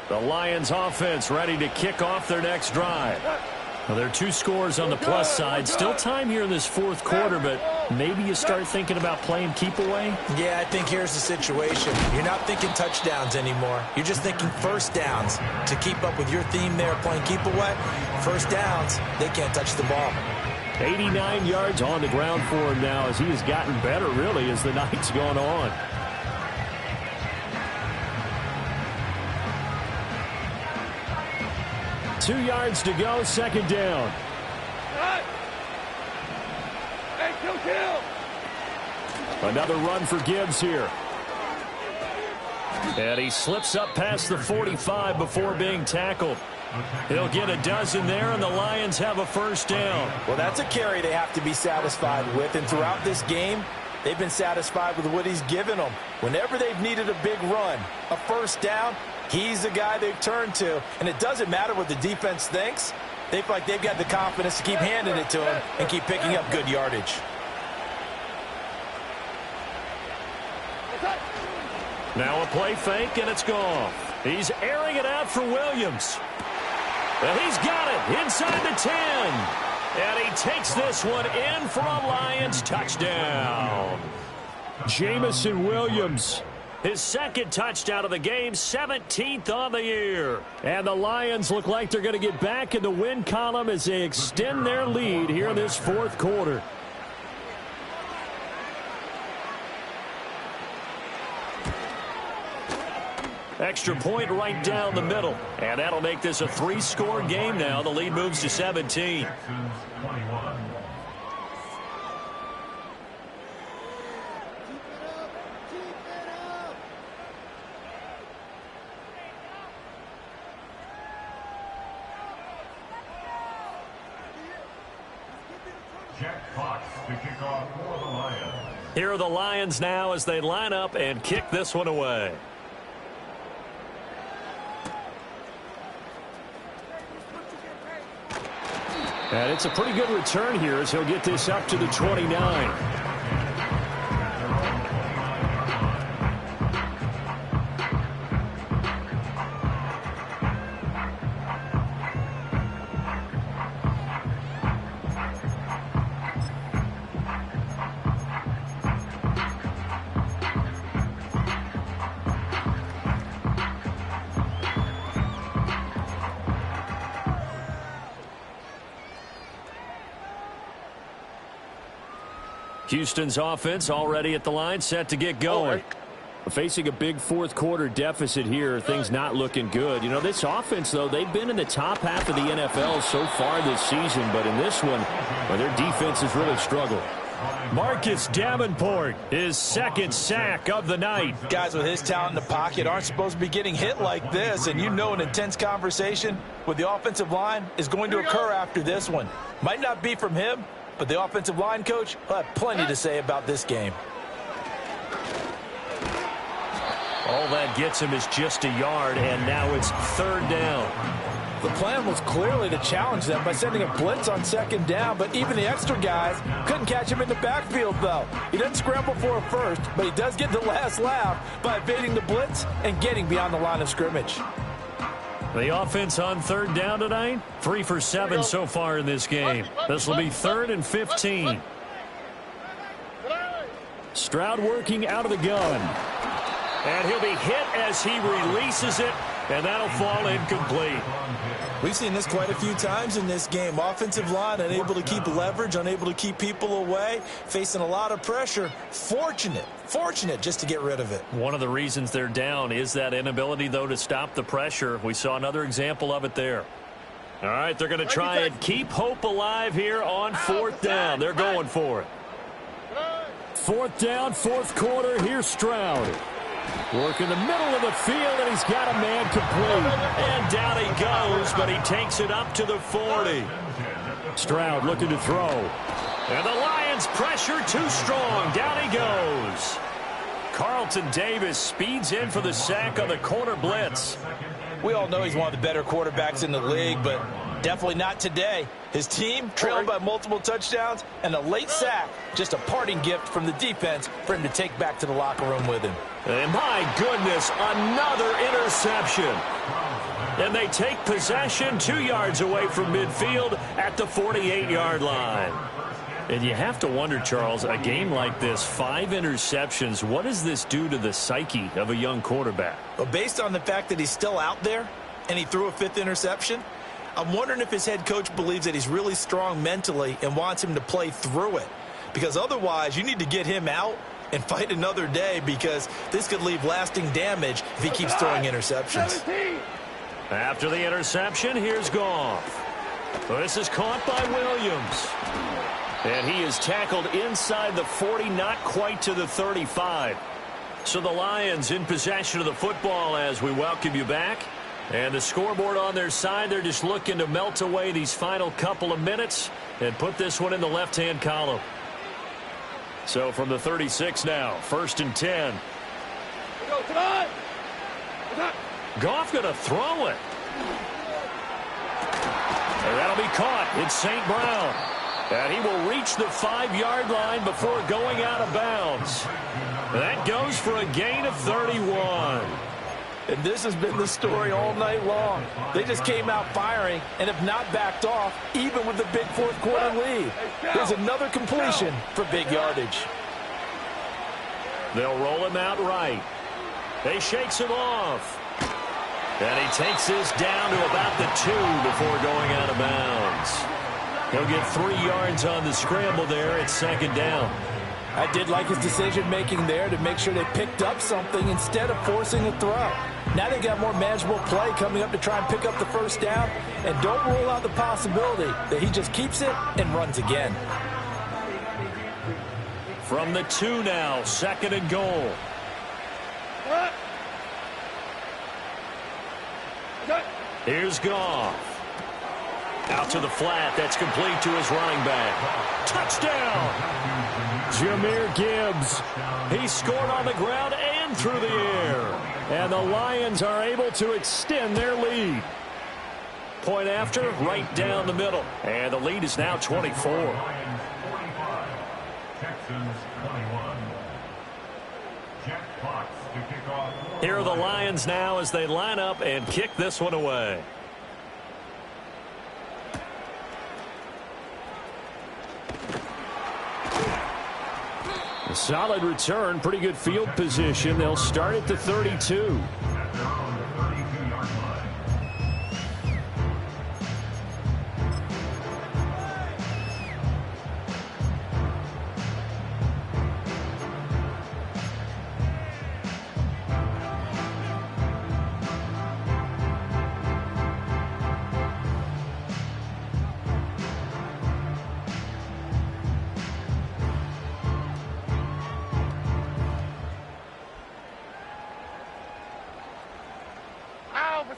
The Lions offense ready to kick off their next drive. Well, there are 2 scores on the plus side. Still time here in this 4th quarter, but maybe you start thinking about playing keep away? Yeah, I think here's the situation. You're not thinking touchdowns anymore. You're just thinking first downs. To keep up with your theme there, playing keep away, first downs, they can't touch the ball. 89 yards on the ground for him now as he has gotten better, really, as the night's gone on. Two yards to go, second down. Hey, kill. Another run for Gibbs here. And he slips up past the 45 before being tackled. He'll get a dozen there, and the Lions have a first down. Well, that's a carry they have to be satisfied with, and throughout this game, they've been satisfied with what he's given them. Whenever they've needed a big run, a first down, he's the guy they've turned to, and it doesn't matter what the defense thinks. They feel like they've got the confidence to keep handing it to him and keep picking up good yardage. Now a play fake, and it's gone. He's airing it out for Williams. And he's got it inside the 10. And he takes this one in for a Lions touchdown. Jamison Williams, his second touchdown of the game, 17th on the year. And the Lions look like they're going to get back in the win column as they extend their lead here in this 4th quarter. Extra point right down the middle. And that'll make this a 3-score game now. The lead moves to 17. Jack Fox to kick off for the Lions. Here are the Lions now as they line up and kick this one away. And it's a pretty good return here as he'll get this up to the 29. Houston's offense already at the line, set to get going. Facing a big fourth quarter deficit here, things not looking good. You know, this offense, though, they've been in the top half of the NFL so far this season, but in this one, well, their defense has really struggled. Marcus Davenport, his second sack of the night. Guys with his talent in the pocket aren't supposed to be getting hit like this, and you know an intense conversation with the offensive line is going to occur after this one. Might not be from him, but the offensive line coach will have plenty to say about this game. All that gets him is just a yard, and now it's third down. The plan was clearly to challenge them by sending a blitz on second down, but even the extra guys couldn't catch him in the backfield, though. He doesn't scramble for a first, but he does get the last laugh by evading the blitz and getting beyond the line of scrimmage. The offense on third down tonight, 3 for 7 so far in this game. This will be 3rd and 15. Stroud working out of the gun. And he'll be hit as he releases it, and that'll fall incomplete. We've seen this quite a few times in this game. Offensive line unable to keep leverage, unable to keep people away, facing a lot of pressure. Fortunate just to get rid of it. One of the reasons they're down is that inability, though, to stop the pressure. We saw another example of it there. All right, they're going to try and keep hope alive here on 4th down. They're going for it. 4th down, 4th quarter. Here's Stroud. Work in the middle of the field, and he's got a man complete. And down he goes, but he takes it up to the 40. Stroud looking to throw. And the Lions pressure too strong. Down he goes. Carlton Davis speeds in for the sack on the corner blitz. We all know he's one of the better quarterbacks in the league, but definitely not today. His team trailing by multiple touchdowns, and a late sack, just a parting gift from the defense for him to take back to the locker room with him. And my goodness, another interception. And they take possession 2 yards away from midfield at the 48-yard line. And you have to wonder, Charles, a game like this, 5 interceptions, what does this do to the psyche of a young quarterback? Well, based on the fact that he's still out there and he threw a 5th interception, I'm wondering if his head coach believes that he's really strong mentally and wants him to play through it. Because otherwise, you need to get him out and fight another day, because this could leave lasting damage if he keeps throwing interceptions. After the interception, here's Goff. This is caught by Williams. And he is tackled inside the 40, not quite to the 35. So the Lions in possession of the football as we welcome you back. And the scoreboard on their side, they're just looking to melt away these final couple of minutes and put this one in the left-hand column. So from the 36 now, 1st and 10. Goff going to throw it. And that'll be caught. It's St. Brown. And he will reach the 5-yard line before going out of bounds. That goes for a gain of 31. And this has been the story all night long. They just came out firing and have not backed off, even with the big 4th quarter lead. Here's another completion for big yardage. They'll roll him out right. They shakes him off. And he takes this down to about the 2 before going out of bounds. He'll get 3 yards on the scramble there at 2nd down. I did like his decision-making there to make sure they picked up something instead of forcing a throw. Now they got more manageable play coming up to try and pick up the 1st down, and don't rule out the possibility that he just keeps it and runs again. From the 2 now, 2nd and goal. Here's Goff. Out to the flat. That's complete to his running back. Touchdown! Jahmyr Gibbs. He scored on the ground and through the air. And the Lions are able to extend their lead. Point after, right down the middle. And the lead is now 24. Here are the Lions now as they line up and kick this one away. A solid return, pretty good field position. They'll start at the 32.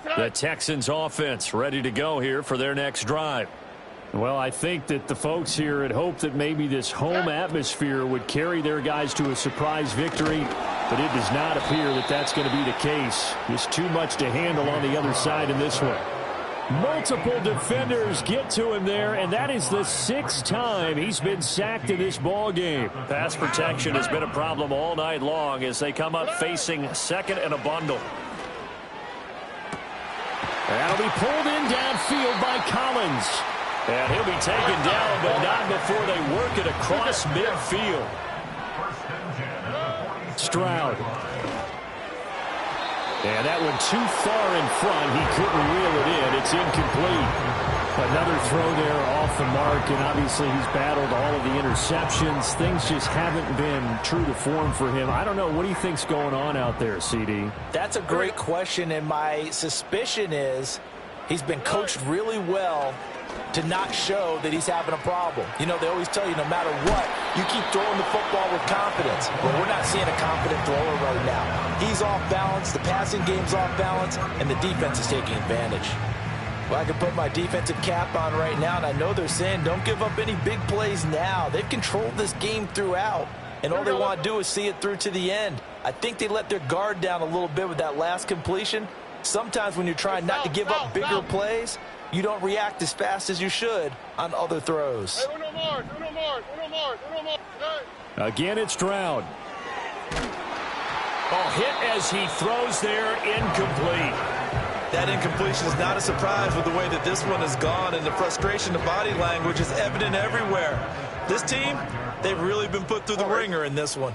The Texans offense ready to go here for their next drive. Well, I think that the folks here had hoped that maybe this home atmosphere would carry their guys to a surprise victory, but it does not appear that that's going to be the case. Just too much to handle on the other side in this one. Multiple defenders get to him there, and that is the 6th time he's been sacked in this ball game. Pass protection has been a problem all night long as they come up facing 2nd and a bundle. That'll be pulled in downfield by Collins. And he'll be taken down, but not before they work it across midfield. Stroud. And that one too far in front. He couldn't reel it in. It's incomplete. Another throw there off the mark, and obviously he's battled all of the interceptions. Things just haven't been true to form for him. I don't know. What do you think's going on out there, CD? That's a great question, and my suspicion is he's been coached really well to not show that he's having a problem. You know, they always tell you no matter what, you keep throwing the football with confidence. But we're not seeing a confident thrower right now. He's off balance, the passing game's off balance, and the defense is taking advantage. Well, I can put my defensive cap on right now, and I know they're saying don't give up any big plays now. They've controlled this game throughout, and all they want to do is see it through to the end. I think they let their guard down a little bit with that last completion. Sometimes when you're trying not to give up bigger plays, you don't react as fast as you should on other throws. Again, it's Stroud. Hit as he throws there, incomplete. That incompletion is not a surprise with the way that this one has gone, and the frustration, the body language is evident everywhere. This team, they've really been put through the ringer in this one.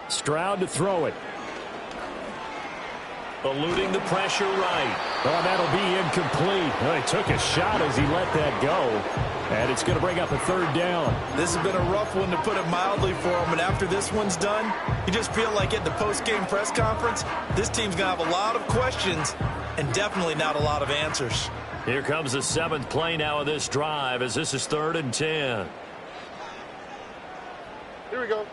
Stroud to throw it. Eluding the pressure right. Oh, that'll be incomplete. Well, he took a shot as he let that go. And it's going to bring up a 3rd down. This has been a rough one, to put it mildly, for him. And after this one's done, you just feel like at the post-game press conference, this team's going to have a lot of questions and definitely not a lot of answers. Here comes the 7th play now of this drive as this is 3rd and 10. Here we go.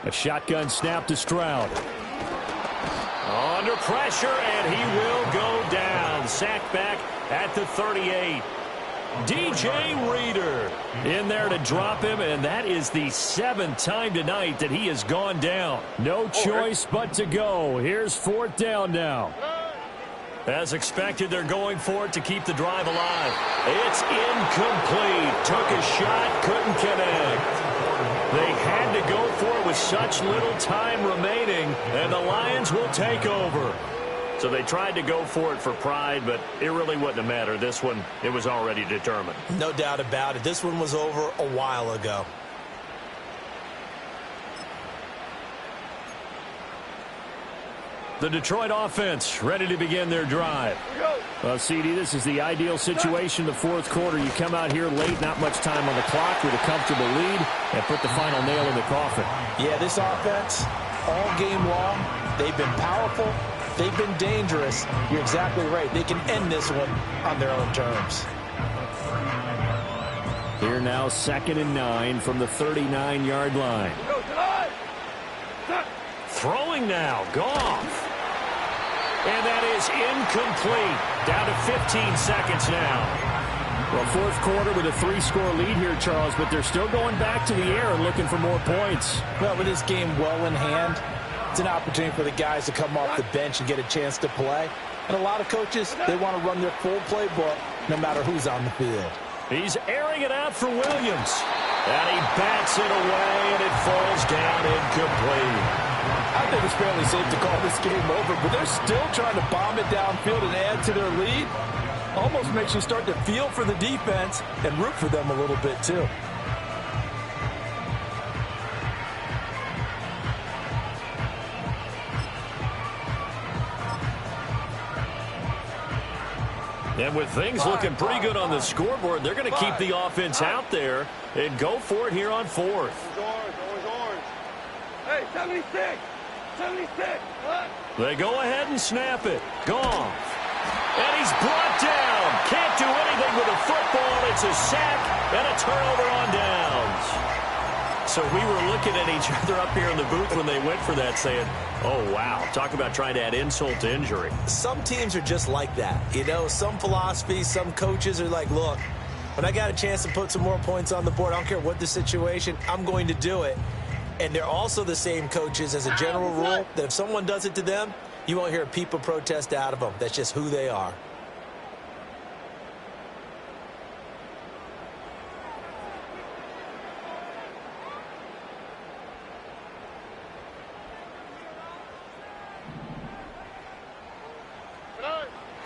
A shotgun snap to Stroud. Under pressure, and he will go down. Sacked back at the 38. DJ Reader in there to drop him, and that is the 7th time tonight that he has gone down. No choice but to go. Here's 4th down now. As expected, they're going for it to keep the drive alive. It's incomplete. Took a shot, couldn't connect. They had to go for it with such little time remaining, and the Lions will take over. So they tried to go for it for pride, but it really wouldn't have mattered. This one, it was already determined. No doubt about it. This one was over a while ago. The Detroit offense ready to begin their drive. Well, CD, this is the ideal situation. The 4th quarter, you come out here late, not much time on the clock with a comfortable lead, and put the final nail in the coffin. Yeah, this offense, all game long, they've been powerful, they've been dangerous. You're exactly right. They can end this one on their own terms. Here now, 2nd and 9 from the 39-yard line. Throwing now, Goff. And that is incomplete. Down to 15 seconds now. Well, 4th quarter with a 3-score lead here, Charles, but they're still going back to the air and looking for more points. Well, with this game well in hand, it's an opportunity for the guys to come off the bench and get a chance to play. And a lot of coaches, they want to run their full playbook no matter who's on the field. He's airing it out for Williams. And he bats it away, and it falls down incomplete. I think it's fairly safe to call this game over, but they're still trying to bomb it downfield and add to their lead. Almost makes you start to feel for the defense and root for them a little bit, too. And with things looking pretty good on the scoreboard, they're going to keep the offense out there and go for it here on 4th. Orange. Hey, 76. 76. They go ahead and snap it. Goff. And he's brought down. Can't do anything with the football. It's a sack and a turnover on downs. So we were looking at each other up here in the booth when they went for that saying, oh, wow, talk about trying to add insult to injury. Some teams are just like that. You know, some philosophies, some coaches are like, look, when I got a chance to put some more points on the board, I don't care what the situation, I'm going to do it. And they're also the same coaches as a general rule that if someone does it to them, you won't hear a peep of protest out of them. That's just who they are.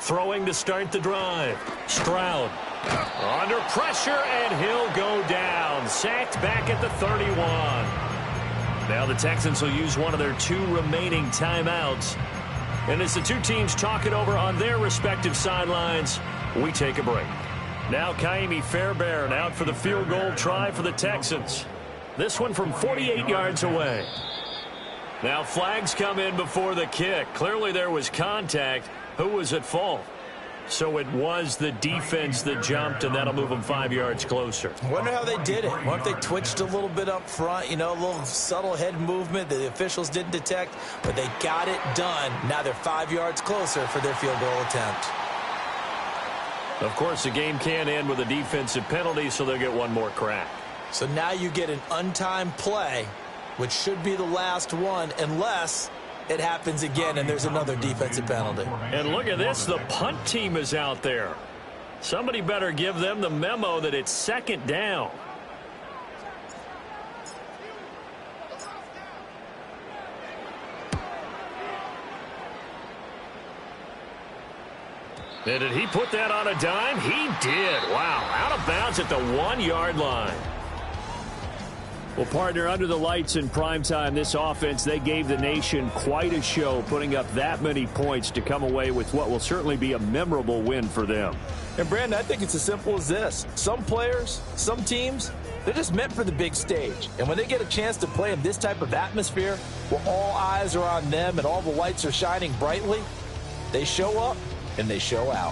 Throwing to start the drive. Stroud under pressure, and he'll go down. Sacked back at the 31. Now the Texans will use one of their 2 remaining timeouts. And as the two teams talk it over on their respective sidelines, we take a break. Now Kaimi Fairbairn out for the field goal try for the Texans. This one from 48 yards away. Now flags come in before the kick. Clearly there was contact. Who was at fault? So it was the defense that jumped, and that'll move them 5 yards closer. I wonder how they did it. What if they twitched a little bit up front, you know, a little subtle head movement that the officials didn't detect, but they got it done. Now they're 5 yards closer for their field goal attempt. Of course, the game can end with a defensive penalty, so they'll get one more crack. So now you get an untimed play, which should be the last one, unless it happens again and there's another defensive penalty. And look at this. The punt team is out there. Somebody better give them the memo that it's second down. And did he put that on a dime? He did. Wow. Out of bounds at the 1 yard line. Well, partner, under the lights in primetime, this offense, they gave the nation quite a show, putting up that many points to come away with what will certainly be a memorable win for them. And, Brandon, I think it's as simple as this. Some players, some teams, they're just meant for the big stage. And when they get a chance to play in this type of atmosphere, where all eyes are on them and all the lights are shining brightly, they show up and they show out.